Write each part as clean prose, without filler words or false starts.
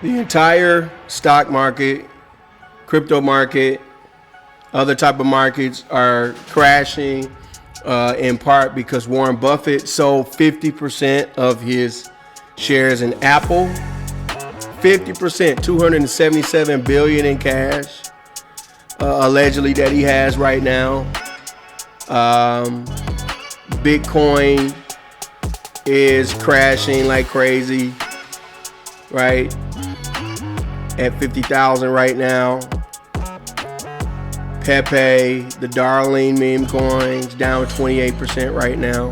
The entire stock market, crypto market, other type of markets are crashing in part because Warren Buffett sold 50% of his shares in Apple. 50%, 277 billion in cash, allegedly that he has right now. Bitcoin is crashing like crazy, right? At 50,000 right now. Pepe, the darling meme coins, down 28% right now.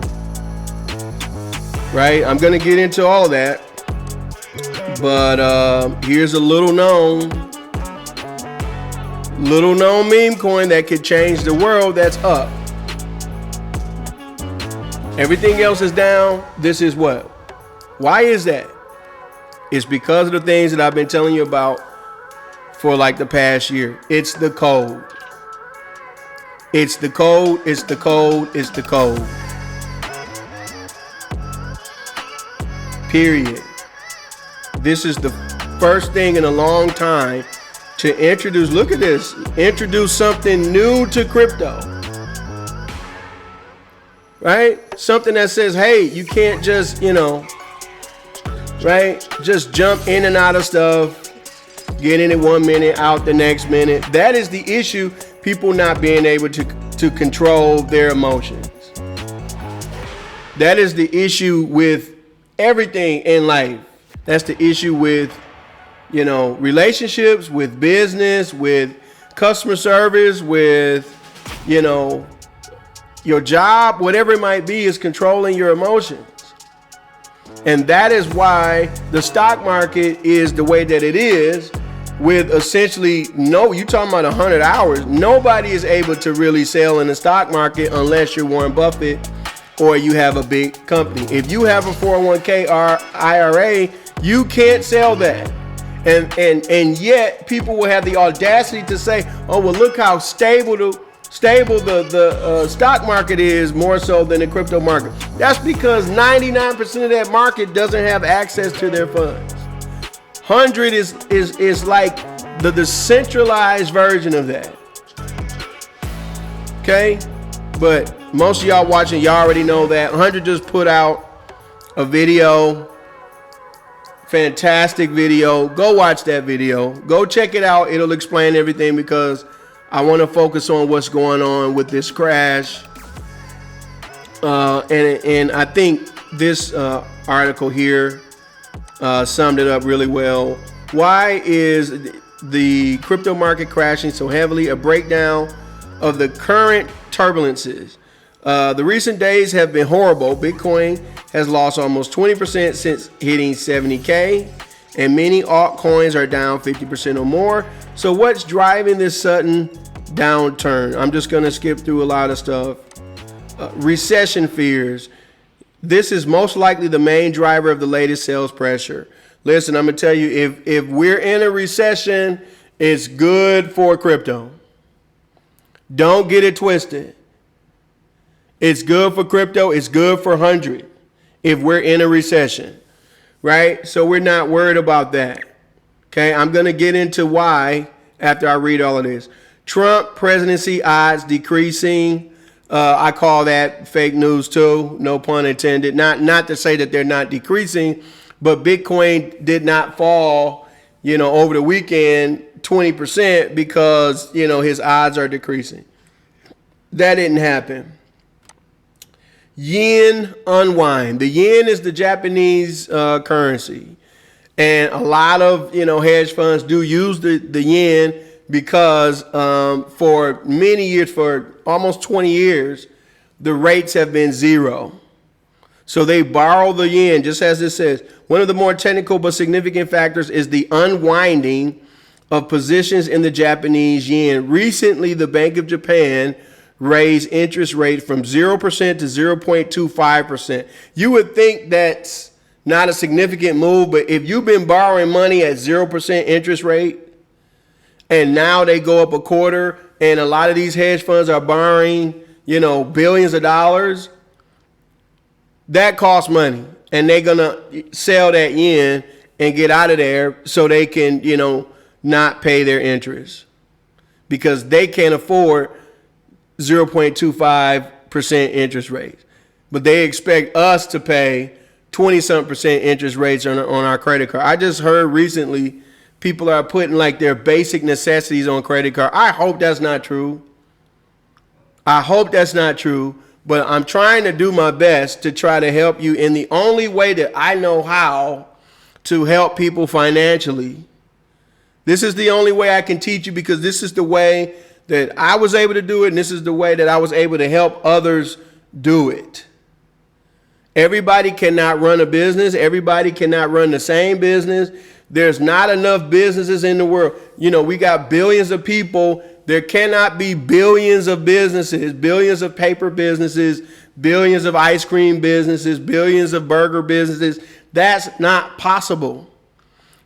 Right? I'm going to get into all of that. But here's a little known meme coin that could change the world that's up. Everything else is down. This is what? Why is that? It's because of the things that I've been telling you about for like the past year. It's the code. It's the code. It's the code. It's the code. Period. This is the first thing in a long time to introduce, look at this, introduce something new to crypto. Right? Something that says, hey, you can't just, right? Just jump in and out of stuff, get in it 1 minute, out the next minute. That is the issue, people not being able to control their emotions. That is the issue with everything in life. That's the issue with, relationships, with business, with customer service, with, your job, whatever it might be, is controlling your emotions. And that is why the stock market is the way that it is, with essentially you talking about 100 hours. Nobody is able to really sell in the stock market unless you're Warren Buffett or you have a big company. If you have a 401k or IRA, you can't sell that. And yet people will have the audacity to say, oh, well, look how stable the stock market is, more so than the crypto market. That's because 99% of that market doesn't have access to their funds. 100 is like the decentralized version of that. Okay? But most of y'all watching, y'all already know that. 100 just put out a video. Fantastic video. Go watch that video. Go check it out. It'll explain everything, because I want to focus on what's going on with this crash. And I think this article here summed it up really well. Why is the crypto market crashing so heavily? A breakdown of the current turbulences. The recent days have been horrible. Bitcoin has lost almost 20% since hitting 70K, and many altcoins are down 50% or more. So what's driving this sudden downturn? I'm just going to skip through a lot of stuff. Recession fears. This is most likely the main driver of the latest sales pressure. Listen, I'm going to tell you, if we're in a recession, it's good for crypto. Don't get it twisted. It's good for crypto. It's good for 100 if we're in a recession, right? So we're not worried about that. Okay, I'm going to get into why after I read all of this. Trump presidency odds decreasing. I call that fake news too, no pun intended. Not to say that they're not decreasing, but Bitcoin did not fall, over the weekend 20% because, his odds are decreasing. That didn't happen. Yen unwind. The yen is the Japanese currency. And a lot of, hedge funds do use the yen because for many years, for almost 20 years, the rates have been zero. So they borrow the yen, just as it says. One of the more technical but significant factors is the unwinding of positions in the Japanese yen. Recently, the Bank of Japan raised interest rate from 0% to 0.25%. You would think that's not a significant move, but if you've been borrowing money at 0% interest rate and now they go up a quarter, and a lot of these hedge funds are borrowing, billions of dollars, that costs money, and they're going to sell that yen and get out of there so they can, not pay their interest because they can't afford 0.25% interest rates. But they expect us to pay 20-something% interest rates on our credit card. I just heard recently people are putting like their basic necessities on credit card. I hope that's not true. But I'm trying to do my best to try to help you in the only way that I know how to help people financially. This is the only way I can teach you because this is the way that I was able to do it, and this is the way that I was able to help others do it. Everybody cannot run a business. Everybody cannot run the same business. There's not enough businesses in the world. We got billions of people. There cannot be billions of businesses, billions of paper businesses, billions of ice cream businesses, billions of burger businesses. That's not possible.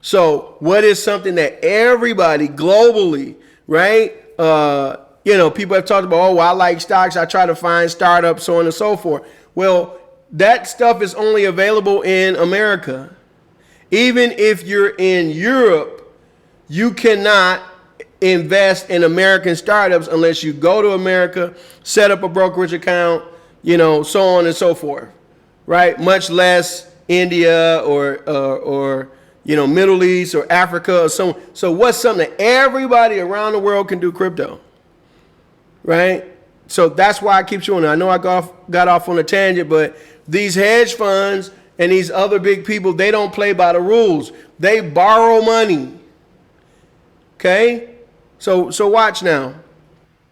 So what is something that everybody globally, right? People have talked about, I like stocks. I try to find startups, so on and so forth. Well, that stuff is only available in America. Even if you're in Europe, you cannot invest in American startups unless you go to America, set up a brokerage account, so on and so forth, right? Much less India or Middle East or Africa or so. So what's something that everybody around the world can do? Crypto, right? So that's why I keep showing it. I know I got off on a tangent, but these hedge funds and these other big people, they don't play by the rules. They borrow money. Okay? So watch now.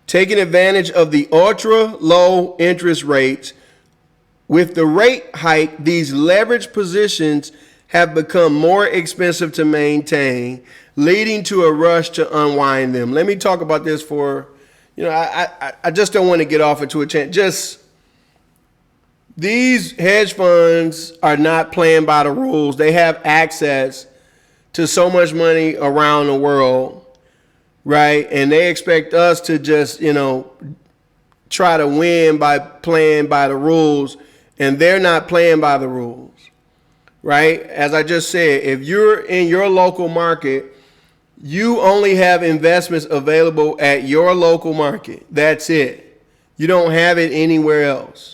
Taking advantage of the ultra low interest rates, with the rate hike, these leveraged positions have become more expensive to maintain, leading to a rush to unwind them. Let me talk about this for, I just don't want to get off into a tangent. These hedge funds are not playing by the rules. They have access to so much money around the world, right? And they expect us to just, try to win by playing by the rules, and they're not playing by the rules, right? As I just said, if you're in your local market, you only have investments available at your local market. That's it. You don't have it anywhere else.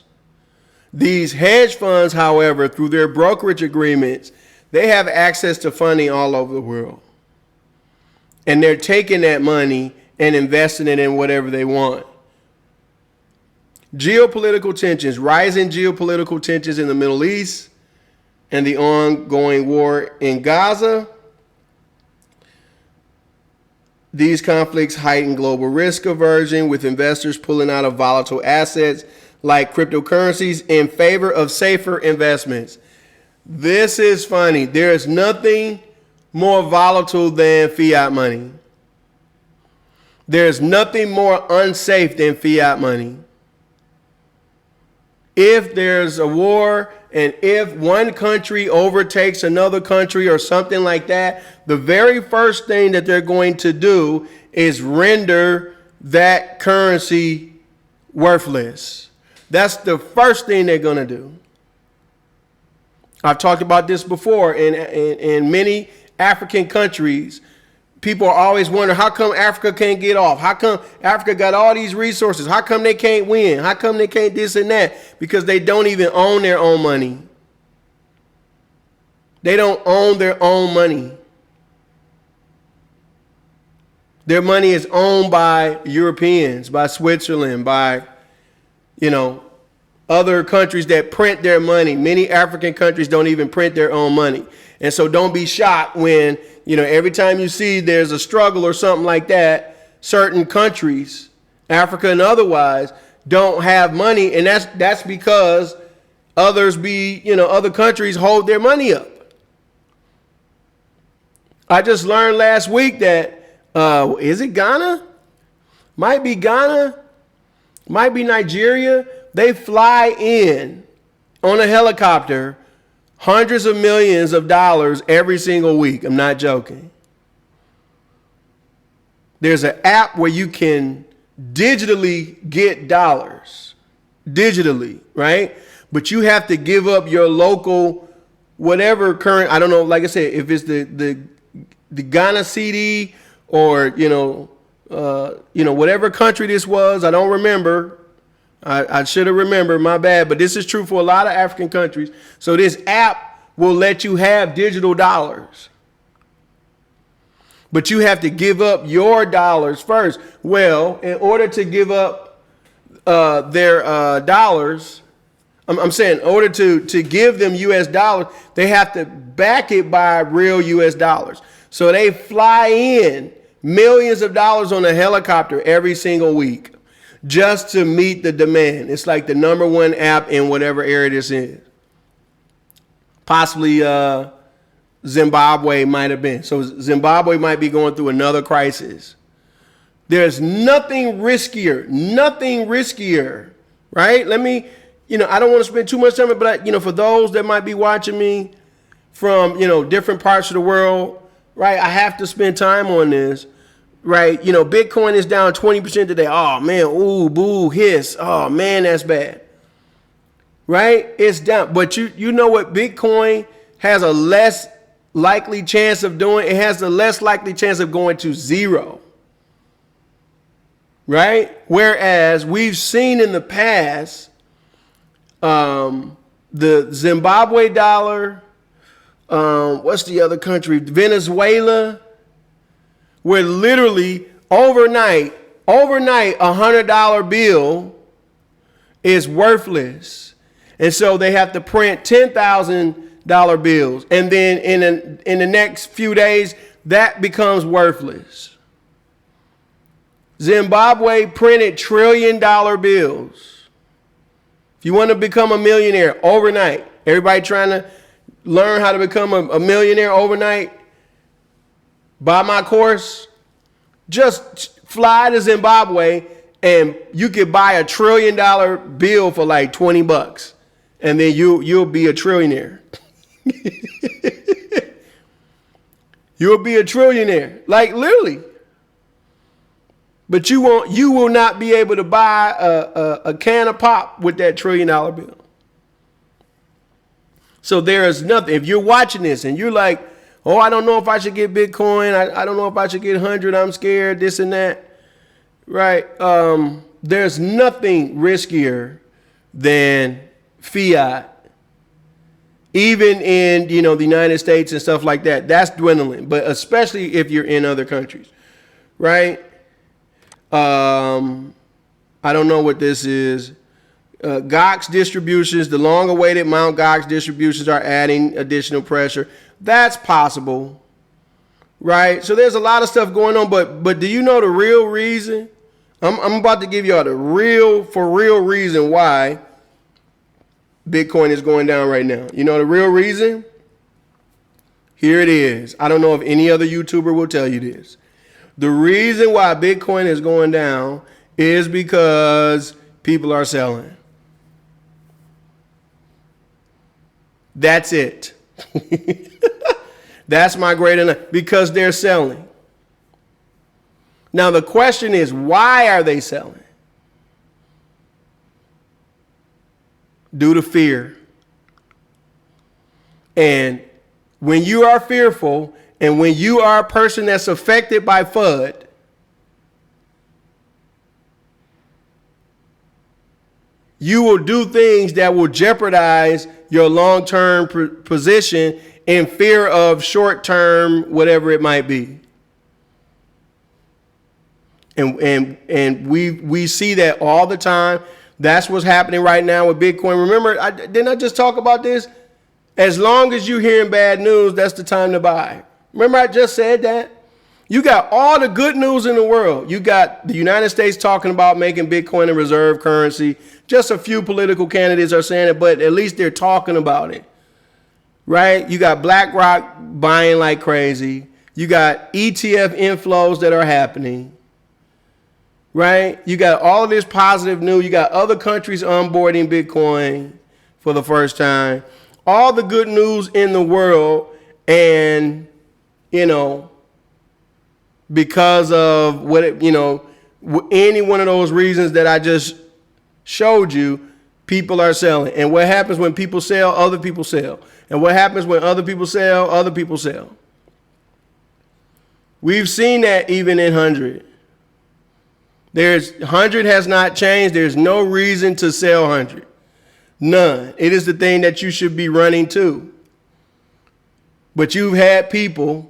These hedge funds, however, through their brokerage agreements, they have access to funding all over the world. And they're taking that money and investing it in whatever they want. Geopolitical tensions, rising geopolitical tensions in the Middle East and the ongoing war in Gaza. These conflicts heighten global risk aversion, with investors pulling out of volatile assets like cryptocurrencies in favor of safer investments. This is funny. There is nothing more volatile than fiat money. There's nothing more unsafe than fiat money. If there's a war and if one country overtakes another country or something like that, the very first thing that they're going to do is render that currency worthless. That's the first thing they're going to do. I've talked about this before. In many African countries, people are always wondering, how come Africa can't get off? How come Africa got all these resources? How come they can't win? How come they can't this and that? Because they don't even own their own money. They don't own their own money. Their money is owned by Europeans, by Switzerland, by, other countries that print their money. Many African countries don't even print their own money. And so don't be shocked when, every time you see there's a struggle or something like that, certain countries, Africa and otherwise, don't have money. And that's because other countries hold their money up. I just learned last week that, is it Ghana? Might be Ghana. Might be Nigeria. They fly in on a helicopter hundreds of millions of dollars every single week. I'm not joking. There's an app where you can digitally get dollars. Digitally, right? But you have to give up your local whatever current, I don't know, like I said, if it's the Ghana CD or, whatever country this was, I don't remember. I should have remembered, my bad, but this is true for a lot of African countries. So this app will let you have digital dollars. But you have to give up your dollars first. Well, in order to give up their dollars, I'm saying in order to give them US dollars, they have to back it by real US dollars. So they fly in millions of dollars on a helicopter every single week just to meet the demand. It's like the number one app in whatever area this is. Possibly Zimbabwe might have been. So Zimbabwe might be going through another crisis. There's nothing riskier, right? Let me, I don't want to spend too much time, but for those that might be watching me from, different parts of the world, right? I have to spend time on this, right? Bitcoin is down 20% today. Oh man, ooh, boo, hiss. Oh man, that's bad. Right? It's down. But you know what Bitcoin has a less likely chance of doing? It has the less likely chance of going to zero. Right? Whereas we've seen in the past, the Zimbabwe dollar, what's the other country? Venezuela, where literally overnight, $100 bill is worthless. And so they have to print $10,000 bills. And then in the next few days, that becomes worthless. Zimbabwe printed $1 trillion bills. If you want to become a millionaire overnight, everybody trying to learn how to become a millionaire overnight, buy my course, just fly to Zimbabwe and you could buy $1 trillion bill for like $20. And then you'll be a trillionaire. You'll be a trillionaire, like literally. But you will not be able to buy a can of pop with that $1 trillion bill. So there is nothing. If you're watching this and you're like, oh, I don't know if I should get Bitcoin. I don't know if I should get 100. I'm scared, this and that. Right? There's nothing riskier than fiat, even in the United States and stuff like that. That's dwindling, but especially if you're in other countries, right? I don't know what this is. Gox distributions, the long-awaited Mt. Gox distributions are adding additional pressure. That's possible, right? So there's a lot of stuff going on, but do you know the real reason? I'm about to give y'all the real reason why Bitcoin is going down right now. You know the real reason? Here it is. I don't know if any other YouTuber will tell you this. The reason why Bitcoin is going down is because people are selling. That's it. That's my great enough. Because they're selling. Now the question is, why are they selling? Due to fear. And when you are fearful and when you are a person that's affected by FUD, you will do things that will jeopardize your long-term position in fear of short-term, whatever it might be. And we see that all the time. That's what's happening right now with Bitcoin. Remember, didn't I just talk about this? As long as you're hearing bad news, that's the time to buy. Remember I just said that? You got all the good news in the world. You got the United States talking about making Bitcoin a reserve currency. Just a few political candidates are saying it, but at least they're talking about it. Right? You got BlackRock buying like crazy. You got ETF inflows that are happening. Right? You got all of this positive news. You got other countries onboarding Bitcoin for the first time. All the good news in the world. And, because of what, any one of those reasons that I just showed you, People are selling. And what happens when people sell? Other people sell. And what happens when other people sell? Other people sell. We've seen that even in 100. 100 has not changed. There's no reason to sell 100. None. It is the thing that you should be running to. But you've had people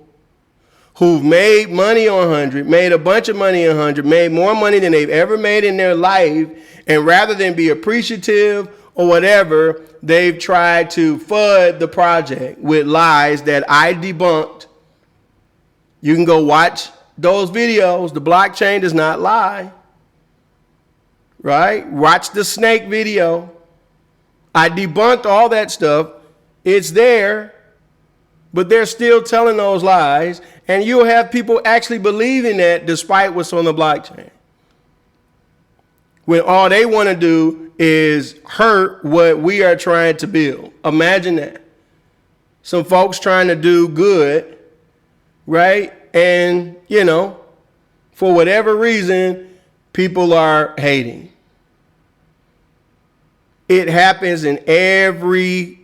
who've made money on 100, made a bunch of money on 100, made more money than they've ever made in their life, and rather than be appreciative or whatever, they've tried to FUD the project with lies that I debunked. You can go watch those videos. The blockchain does not lie. Right? Watch the snake video. I debunked all that stuff. It's there. But they're still telling those lies. And you'll have people actually believing that despite what's on the blockchain. When all they want to do is hurt what we are trying to build. Imagine that. Some folks trying to do good, right? And, you know, for whatever reason, people are hating. It happens in every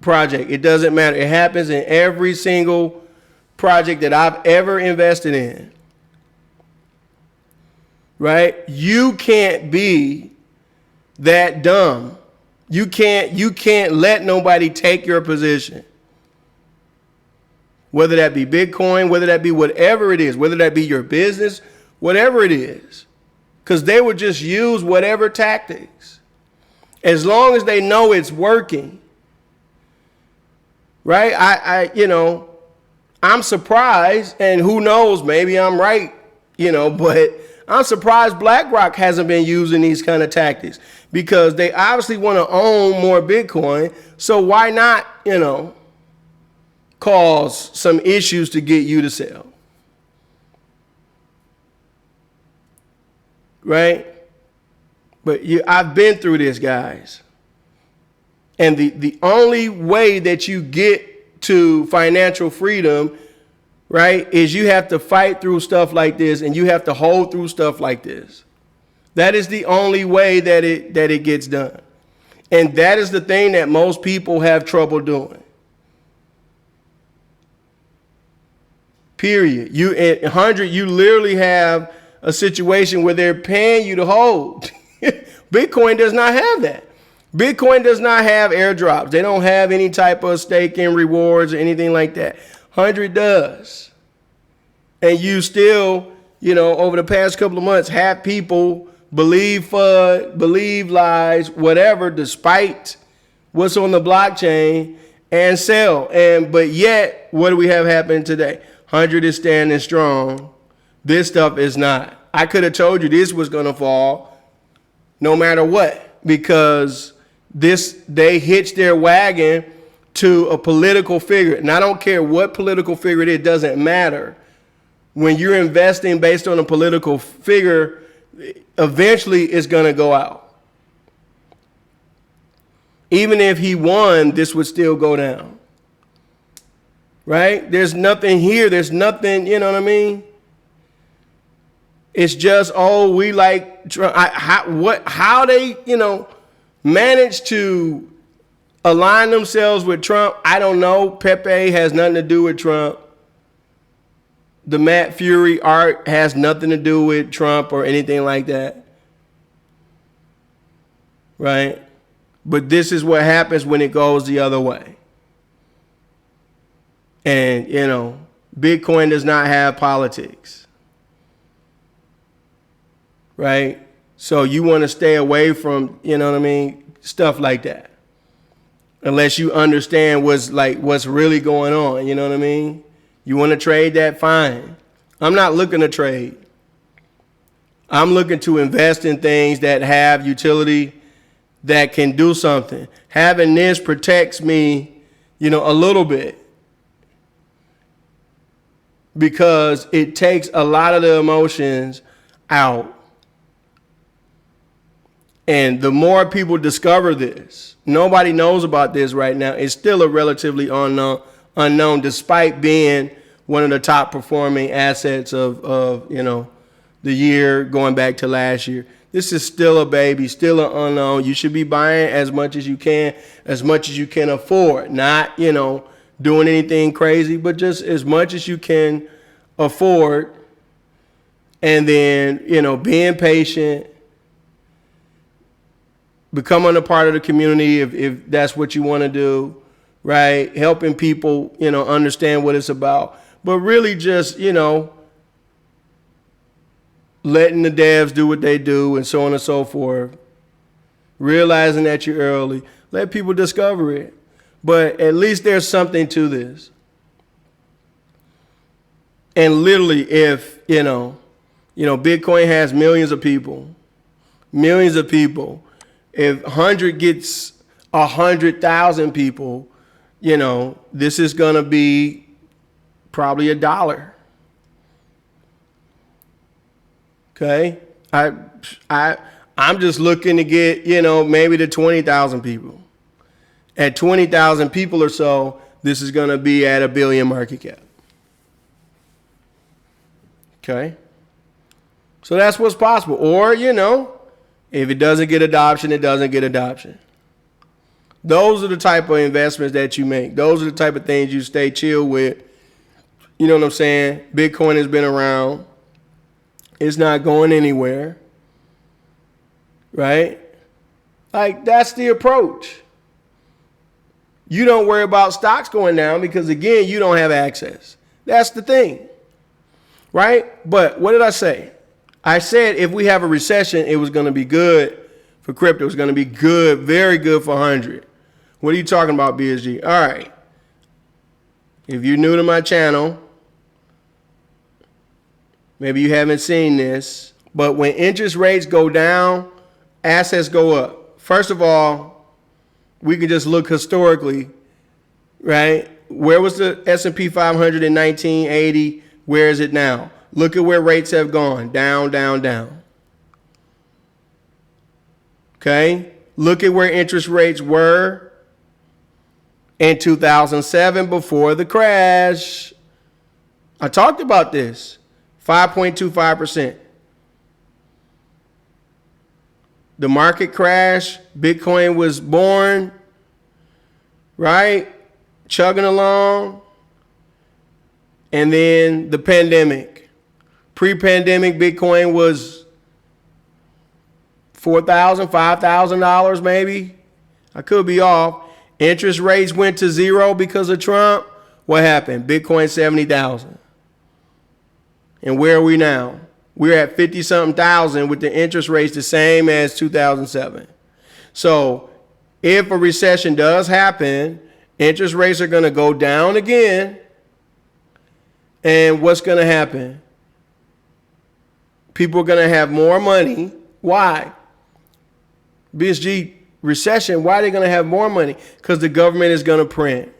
project. It doesn't matter. It happens in every single project that I've ever invested in. Right? You can't be that dumb. You can't let nobody take your position. Whether that be Bitcoin, whether that be whatever it is, whether that be your business, whatever it is. Because they would just use whatever tactics. As long as they know it's working. Right? I'm surprised, and who knows, maybe I'm right, but I'm surprised BlackRock hasn't been using these kind of tactics because they obviously want to own more Bitcoin. So why not, cause some issues to get you to sell? Right? But I've been through this, guys. And the only way that you get to financial freedom, right, is you have to fight through stuff like this, and you have to hold through stuff like this. That is the only way that it gets done. And that is the thing that most people have trouble doing. Period. You at 100, you literally have a situation where they're paying you to hold. Bitcoin does not have that. Bitcoin does not have airdrops. They don't have any type of staking rewards or anything like that. 100 does. And you still, over the past couple of months, have people believe FUD, believe lies, whatever, despite what's on the blockchain, and sell. But yet, what do we have happen today? 100 is standing strong. This stuff is not. I could have told you this was going to fall no matter what, because they hitched their wagon to a political figure. And I don't care what political figure it is, it doesn't matter. When you're investing based on a political figure, eventually it's going to go out. Even if he won, this would still go down. Right? There's nothing here. There's nothing, you know what I mean? It's just, we like, how they, managed to align themselves with Trump. I don't know. Pepe has nothing to do with Trump. The Matt Fury art has nothing to do with Trump or anything like that. Right? But this is what happens when it goes the other way. And, Bitcoin does not have politics. Right? So you want to stay away from, stuff like that. Unless you understand what's really going on, you know what I mean? You want to trade that, fine. I'm not looking to trade. I'm looking to invest in things that have utility, that can do something. Having this protects me, a little bit. Because it takes a lot of the emotions out. And the more people discover this, nobody knows about this right now. It's still a relatively unknown, despite being one of the top performing assets of the year going back to last year. This is still a baby, still an unknown. You should be buying as much as you can afford. Not, doing anything crazy, but just as much as you can afford. And then, being patient, becoming a part of the community if that's what you want to do, right? Helping people, understand what it's about. But really just, letting the devs do what they do and so on and so forth. Realizing that you're early. Let people discover it. But at least there's something to this. And literally if, Bitcoin has millions of people. If 100 gets 100,000 people, this is going to be probably $1. Okay? I'm just looking to get, maybe to 20,000 people. At 20,000 people or so, this is going to be at $1 billion market cap. Okay? So that's what's possible. Or, if it doesn't get adoption, it doesn't get adoption. Those are the type of investments that you make. Those are the type of things you stay chill with. You know what I'm saying? Bitcoin has been around. It's not going anywhere. Right? Like, that's the approach. You don't worry about stocks going down because, again, you don't have access. That's the thing. Right? But what did I say? I said if we have a recession, it was going to be good for crypto. It was going to be good, very good for 100. What are you talking about, BSG? All right. If you're new to my channel, maybe you haven't seen this, but when interest rates go down, assets go up. First of all, we can just look historically, right? Where was the S&P 500 in 1980? Where is it now? Look at where rates have gone. Down, down, down. Okay? Look at where interest rates were in 2007 before the crash. I talked about this. 5.25%. The market crash, Bitcoin was born, right? Chugging along. And then the pandemic. Pre-pandemic, Bitcoin was $4,000, $5,000 maybe. I could be off. Interest rates went to zero because of Trump. What happened? Bitcoin 70,000. And where are we now? We're at 50-something thousand with the interest rates the same as 2007. So if a recession does happen, interest rates are going to go down again. And what's going to happen? People are going to have more money. Why? BSG, recession, why are they going to have more money? Because the government is going to print.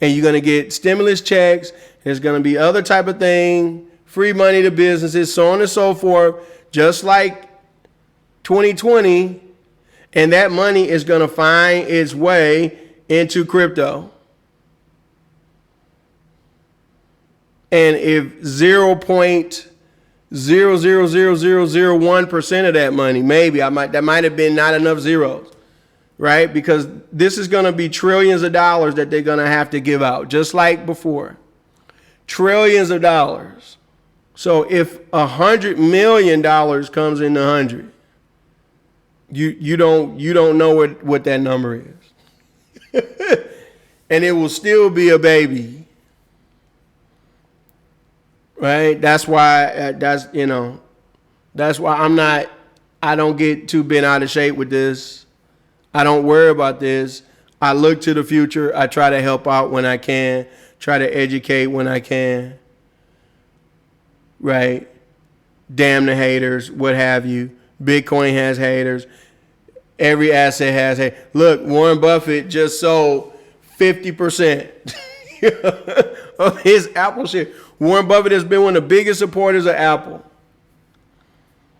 And you're going to get stimulus checks. There's going to be other type of thing, free money to businesses, so on and so forth, just like 2020. And that money is going to find its way into crypto. And if 0.00001% of that money, maybe that might have been not enough zeros, right? Because this is going to be trillions of dollars that they're going to have to give out, just like before. Trillions of dollars. So if $100 million comes in 100, you don't know what that number is, and it will still be a baby. Right? That's why I don't get too bent out of shape with this. I don't worry about this. I look to the future. I try to help out when I can, try to educate when I can. Right? Damn the haters, what have you. Bitcoin has haters. Every asset has haters. Look, Warren Buffett just sold 50% of his Apple share. Warren Buffett has been one of the biggest supporters of Apple.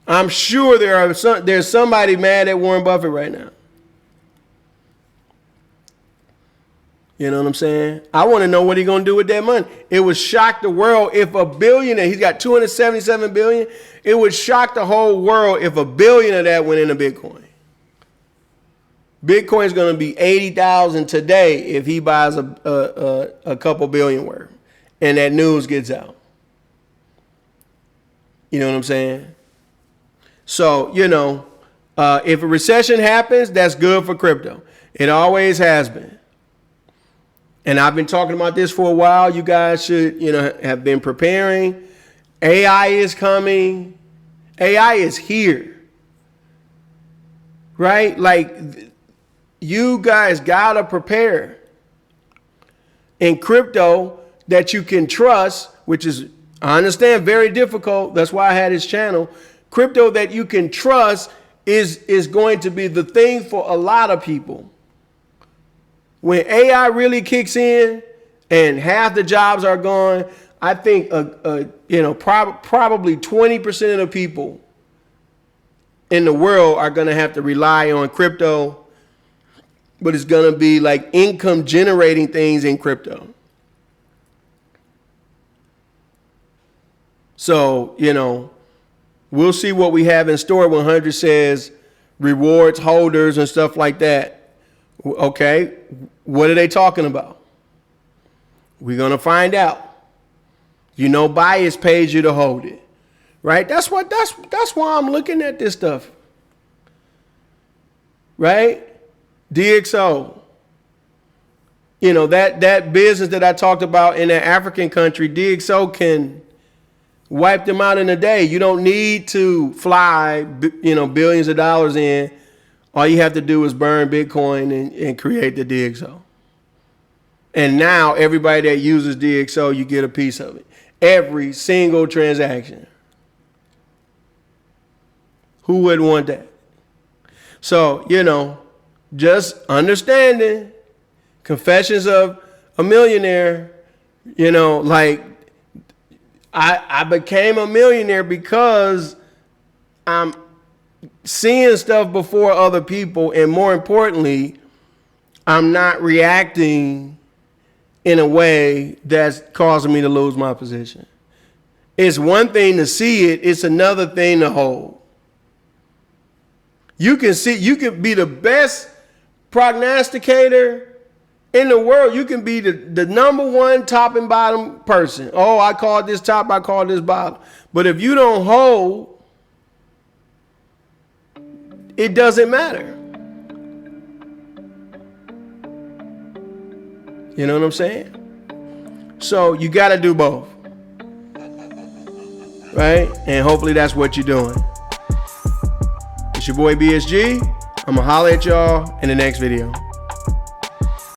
I'm sure there's somebody mad at Warren Buffett right now. You know what I'm saying? I want to know what he's going to do with that money. It would shock the world if a billionaire, he's got 277 billion. It would shock the whole world if $1 billion of that went into Bitcoin. Bitcoin is going to be 80,000 today if he buys a couple billion worth and that news gets out. You know what I'm saying? So, you know, if a recession happens, that's good for crypto. It always has been. And I've been talking about this for a while. You guys should, you know, have been preparing. AI is coming. AI is here. Right? Like, you guys gotta prepare. In crypto that you can trust, which is, I understand, very difficult. That's why I had this channel. Crypto that you can trust is going to be the thing for a lot of people. When AI really kicks in and half the jobs are gone, I think you know, probably 20% of the people in the world are going to have to rely on crypto, but it's going to be like income generating things in crypto. So, you know, we'll see what we have in store. 100 says rewards holders and stuff like that. Okay, what are they talking about? We're going to find out. You know, bias pays you to hold it, right? That's why I'm looking at this stuff, right? DXO, you know, that business that I talked about in that African country, DXO can wipe them out in a day. You don't need to fly, you know, billions of dollars in. All you have to do is burn Bitcoin and create the DXO. And now everybody that uses DXO, you get a piece of it. Every single transaction. Who wouldn't want that? So, you know, just understanding, Confessions of a Millionaire, you know, like I became a millionaire because I'm seeing stuff before other people, and more importantly, I'm not reacting in a way that's causing me to lose my position. It's one thing to see it, it's another thing to hold. You can be the best prognosticator in the world. You can be the number one top and bottom person. Oh, I call this top, I call this bottom. But if you don't hold, it doesn't matter. You know what I'm saying? So you got to do both. Right? And hopefully that's what you're doing. It's your boy BSG. I'm going to holler at y'all in the next video.